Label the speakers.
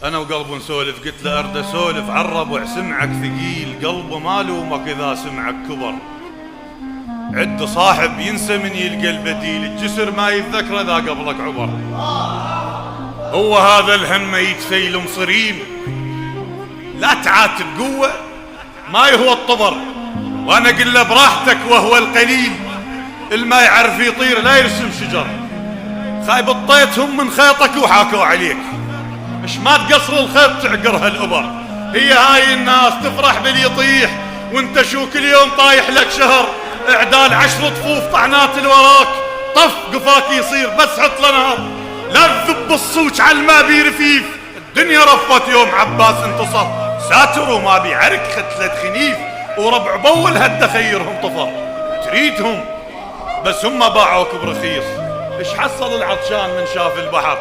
Speaker 1: انا وقلبه نسولف، قلت له ارد اسولف عالربع، سمعك ثقيل قلبه ما لومك اذا سمعك كبر. عد صاحب ينسى من يلقى البديل، الجسر ما يتذكر اذا قبلك عبر. هو هذا الهم يتفيل مصرين، لا تعاتب قوة ما هو الطبر. وانا اقول له براحتك وهو القليل، الما يعرف يطير لا يرسم شجر. خايب الطيتهم من خيطك وحاكوا عليك، مش ما تقصر الخيط تعقرها الابر. هي هاي الناس تفرح باللي يطيح، وانت شو كل يوم طايح لك شهر. اعدال 10 طفوف طعنات الوراك، طف قفاك يصير بس حط له نار. لا تذب الصوت على المابي رفيف، الدنيا رفت يوم عباس انتصر. ساتر وما بيعرك ختلة خنيف، وربع بول هد خيرهم طفر. تريدهم بس هم باعوك برخيص، ايش حصل العطشان من شاف البحر؟